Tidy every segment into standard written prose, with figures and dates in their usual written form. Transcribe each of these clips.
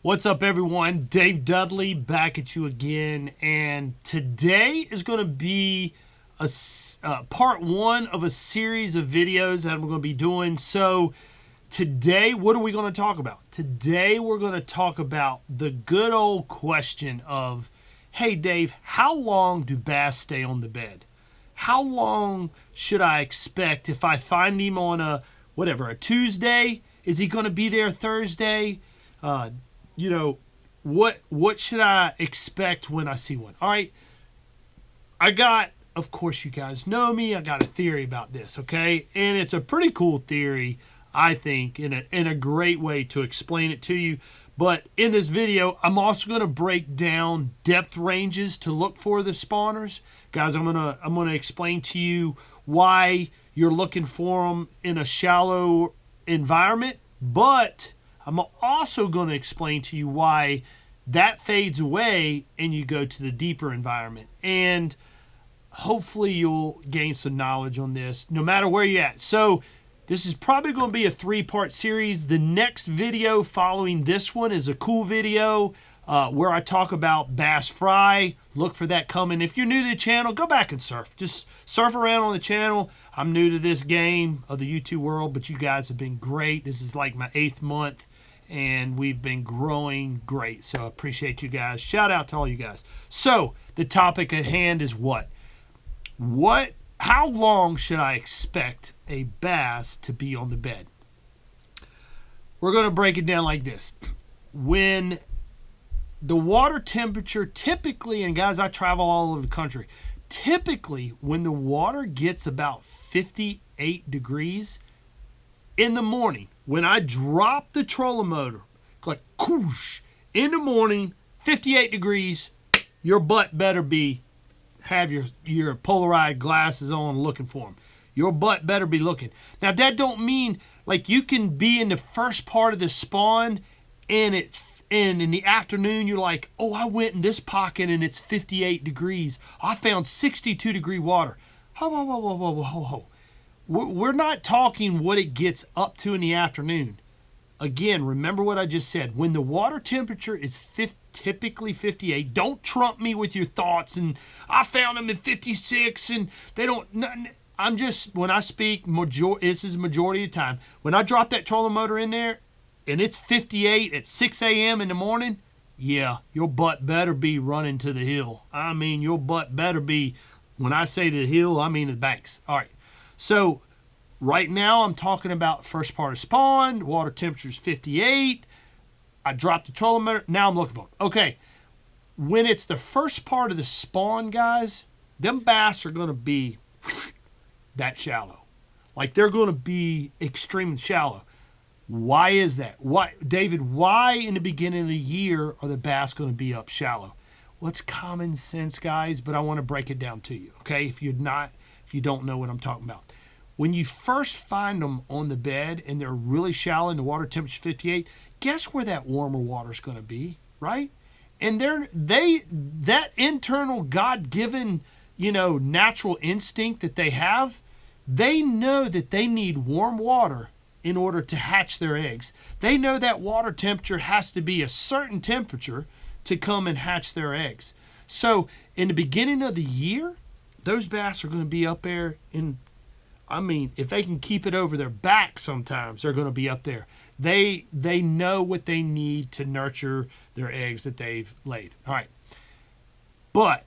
What's up, everyone? Dave Dudley back at you again, and today is going to be a part one of a series of videos that I'm going to be doing. So today, what are we going to talk about? Today we're going to talk about the good old question of, hey Dave, how long do bass stay on the bed? How long should I expect if I find him on a Tuesday? Is he going to be there Thursday? What should I expect when I see one? All right, of course, you guys know me, I got a theory about this, okay? And it's a pretty cool theory, I think, in a great way to explain it to you. But in this video, I'm also going to break down depth ranges to look for the spawners. Guys, I'm gonna explain to you why you're looking for them in a shallow environment, but I'm also going to explain to you why that fades away and you go to the deeper environment. And hopefully you'll gain some knowledge on this no matter where you're at. So this is probably going to be a 3-part series. The next video following this one is a cool video where I talk about bass fry. Look for that coming. If you're new to the channel, go back and surf. Just surf around on the channel. I'm new to this game of the YouTube world, but you guys have been great. This is like my 8th month. And we've been growing great. So I appreciate you guys. Shout out to all you guys. So the topic at hand is what? How long should I expect a bass to be on the bed? We're going to break it down like this. When the water temperature typically, and guys, I travel all over the country, typically when the water gets about 58 degrees in the morning, when I drop the trolling motor, like whoosh, in the morning, 58 degrees, your butt better have your polarized glasses on looking for them. Your butt better be looking. Now, that don't mean, like, you can be in the first part of the spawn and in the afternoon you're like, oh, I went in this pocket and it's 58 degrees. I found 62 degree water. Ho. We're not talking what it gets up to in the afternoon. Again, remember what I just said. When the water temperature is typically 58, don't trump me with your thoughts and I found them at 56 and they don't. I'm just, when I speak, this is majority of the time. When I drop that trolling motor in there and it's 58 at 6 a.m. in the morning, yeah, your butt better be running to the hill. I mean, your butt better be, when I say to the hill, I mean the banks. All right. So right now I'm talking about first part of spawn, water temperature is 58. I dropped the trolling motor. Now I'm looking for it. Okay, when it's the first part of the spawn, guys, them bass are going to be that shallow. Like, they're going to be extremely shallow. Why is that? Why, David, why in the beginning of the year are the bass going to be up shallow? Well, it's common sense, guys, but I want to break it down to you, okay? If you don't know what I'm talking about. When you first find them on the bed and they're really shallow and the water temperature 58, guess where that warmer water is going to be, right? And that internal God-given, natural instinct that they have, they know that they need warm water in order to hatch their eggs. They know that water temperature has to be a certain temperature to come and hatch their eggs. So in the beginning of the year, those bass are going to be up there if they can keep it over their back sometimes, they're going to be up there. They know what they need to nurture their eggs that they've laid. All right. But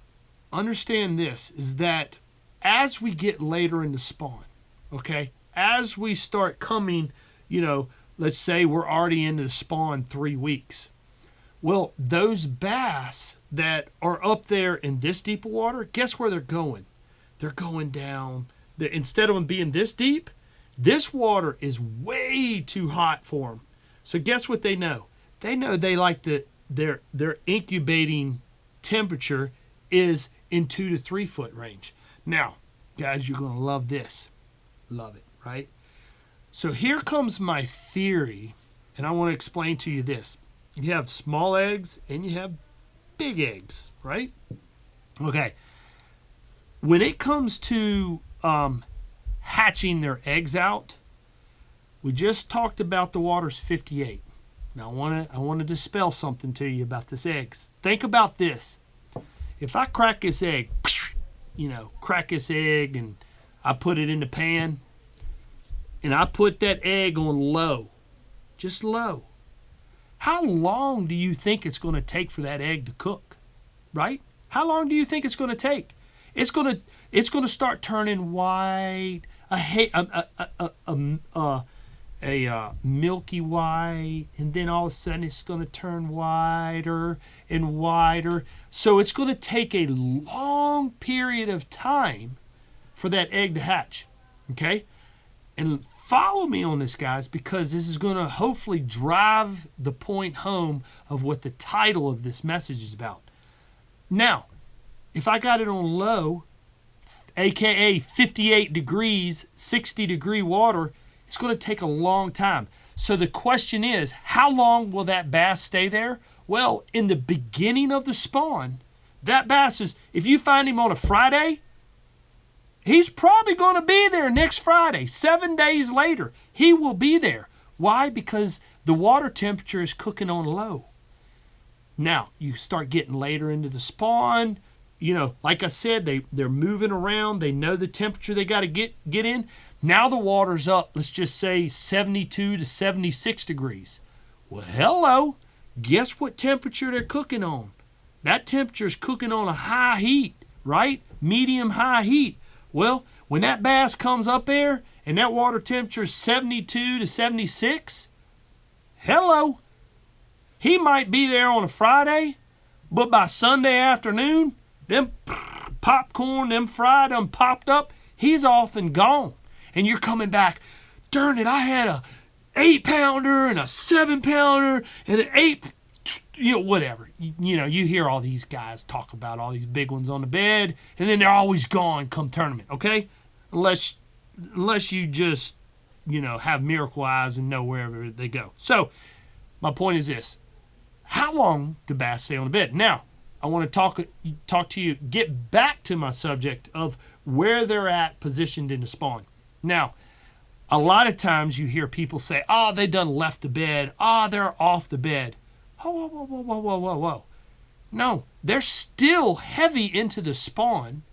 understand this, is that as we get later in the spawn, okay, as we start coming, let's say we're already into the spawn 3 weeks. Well, those bass that are up there in this deep of water, guess where they're going? They're going down. Instead of them being this deep, this water is way too hot for them. So guess what they know? They know they like their incubating temperature is in 2 to 3 foot range. Now, guys, you're going to love this. Love it, right? So here comes my theory, and I want to explain to you this. You have small eggs and you have big eggs, right? Okay. When it comes to hatching their eggs out, we just talked about the water's 58. Now I want to dispel something to you about this egg. Think about this. If I crack this egg, crack this egg and I put it in the pan and I put that egg on low, just low, how long do you think it's going to take for that egg to cook? Right? How long do you think it's going to take? It's going to start turning white, a milky white, and then all of a sudden it's going to turn whiter and whiter. So it's going to take a long period of time for that egg to hatch. Okay? And follow me on this, guys, because this is going to hopefully drive the point home of what the title of this message is about. Now, if I got it on low, aka 58 degrees, 60 degree water, it's going to take a long time. So the question is, how long will that bass stay there? Well, in the beginning of the spawn, that bass is, if you find him on a Friday, he's probably going to be there next Friday. 7 days later, he will be there. Why? Because the water temperature is cooking on low. Now, you start getting later into the spawn. Like I said, they're moving around. They know the temperature they got to get in. Now the water's up, let's just say 72 to 76 degrees. Well, hello. Guess what temperature they're cooking on? That temperature is cooking on a high heat, right? Medium high heat. Well, when that bass comes up there and that water temperature is 72 to 76, hello. He might be there on a Friday, but by Sunday afternoon, them popcorn, them fried, them popped up, he's off and gone. And you're coming back, darn it, I had a 8-pounder and a 7-pounder and an 8, whatever. You hear all these guys talk about all these big ones on the bed, and then they're always gone come tournament, okay? Unless you just, have miracle eyes and know wherever they go. So, my point is this. How long do bass stay on the bed? Now, I want to talk to you, get back to my subject of where they're at positioned in the spawn. Now, a lot of times you hear people say, oh, they done left the bed. Oh, they're off the bed. Whoa, whoa, whoa, whoa, whoa, whoa, whoa. No, they're still heavy into the spawn,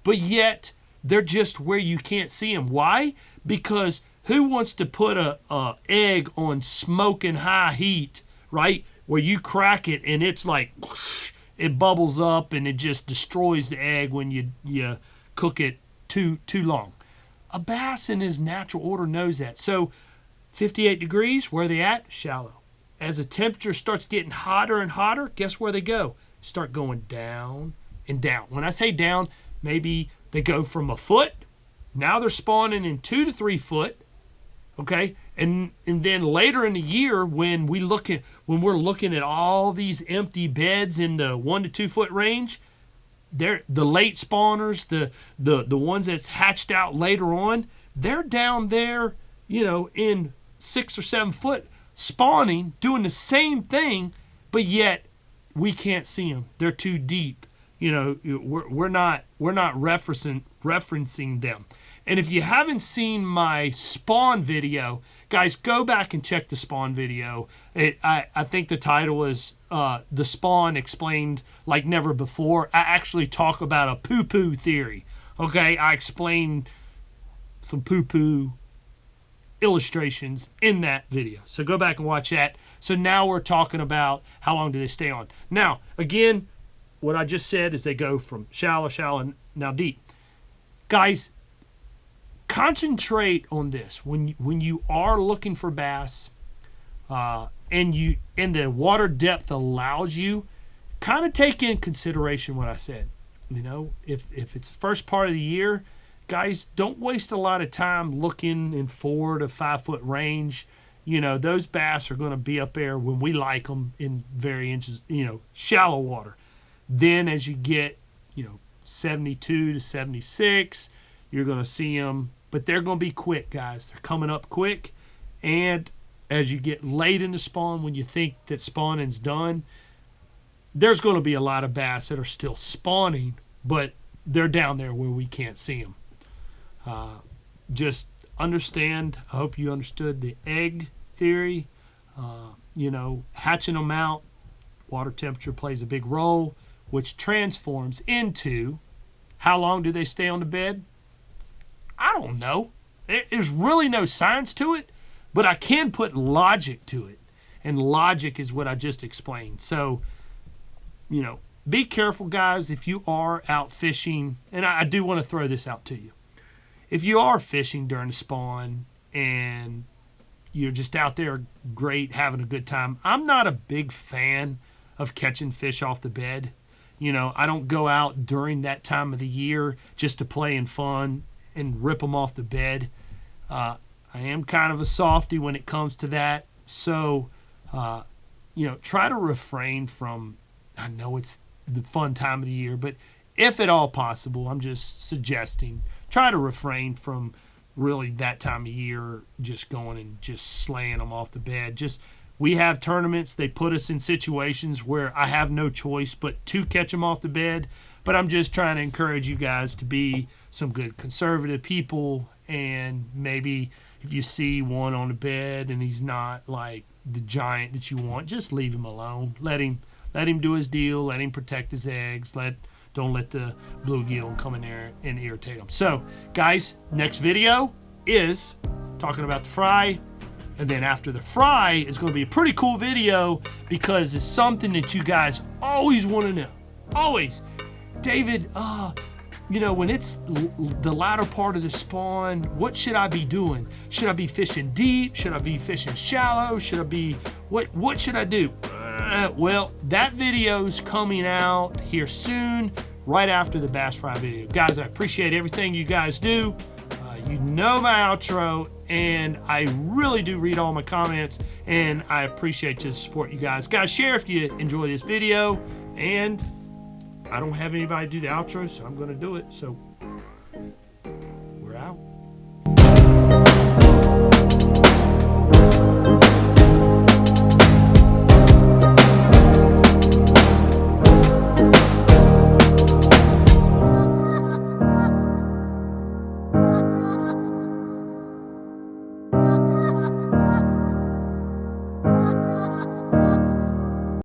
but yet they're just where you can't see them. Why? Because who wants to put a egg on smoking high heat, right, where you crack it and it's like, it bubbles up and it just destroys the egg when you cook it too long. A bass in his natural order knows that. So 58 degrees, where are they at? Shallow. As the temperature starts getting hotter and hotter, guess where they go? Start going down and down. When I say down, maybe they go from a foot. Now they're spawning in 2 to 3 foot. Okay? And then later in the year when we're looking at all these empty beds in the 1 to 2 foot range, they're the late spawners, the ones that's hatched out later on, they're down there, in 6 or 7 foot spawning, doing the same thing, but yet we can't see them. They're too deep. We're not referencing them. And if you haven't seen my spawn video, guys, go back and check the spawn video. I think the title is The Spawn Explained Like Never Before. I actually talk about a poo-poo theory. Okay, I explain some poo-poo illustrations in that video. So go back and watch that. So now we're talking about how long do they stay on. Now, again, what I just said is they go from shallow, now deep. Guys, concentrate on this when you are looking for bass, and the water depth allows you, kind of take in consideration what I said. If it's the first part of the year, guys, don't waste a lot of time looking in 4 to 5 foot range. Those bass are going to be up there when we like them in very inches, shallow water. Then as you get 72 to 76, you're going to see them, but they're going to be quick, guys. They're coming up quick. And as you get late in the spawn, when you think that spawning's done, there's going to be a lot of bass that are still spawning, but they're down there where we can't see them. Just understand, I hope you understood the egg theory. You know, hatching them out, water temperature plays a big role, which transforms into how long do they stay on the bed? I don't know. There's really no science to it, but I can put logic to it. And logic is what I just explained. So, you know, be careful, guys, if you are out fishing. And I do want to throw this out to you. If you are fishing during the spawn and you're just out there great, having a good time, I'm not a big fan of catching fish off the bed. You know, I don't go out during that time of the year just to play and fun and rip them off the bed. I am kind of a softy when it comes to that. So, you know, try to refrain from, I know it's the fun time of the year, but if at all possible, I'm just suggesting, try to refrain from really that time of year just going and just slaying them off the bed. Just, we have tournaments, they put us in situations where I have no choice but to catch them off the bed. But I'm just trying to encourage you guys to be some good conservative people, and maybe if you see one on the bed and he's not like the giant that you want, just leave him alone. Let him do his deal. Let him protect his eggs. Don't let the bluegill come in there and irritate him. So, guys, next video is talking about the fry. And then after the fry is going to be a pretty cool video because it's something that you guys always want to know. Always. David, you know, when it's the latter part of the spawn, what should I be doing? Should I be fishing deep? Should I be fishing shallow? Should I be, what should I do? Well, that video's coming out here soon, right after the bass fry video. Guys, I appreciate everything you guys do. You know my outro, and I really do read all my comments, and I appreciate the support, you guys. Guys, share if you enjoy this video, and I don't have anybody do the outro, so I'm going to do it. So, we're out.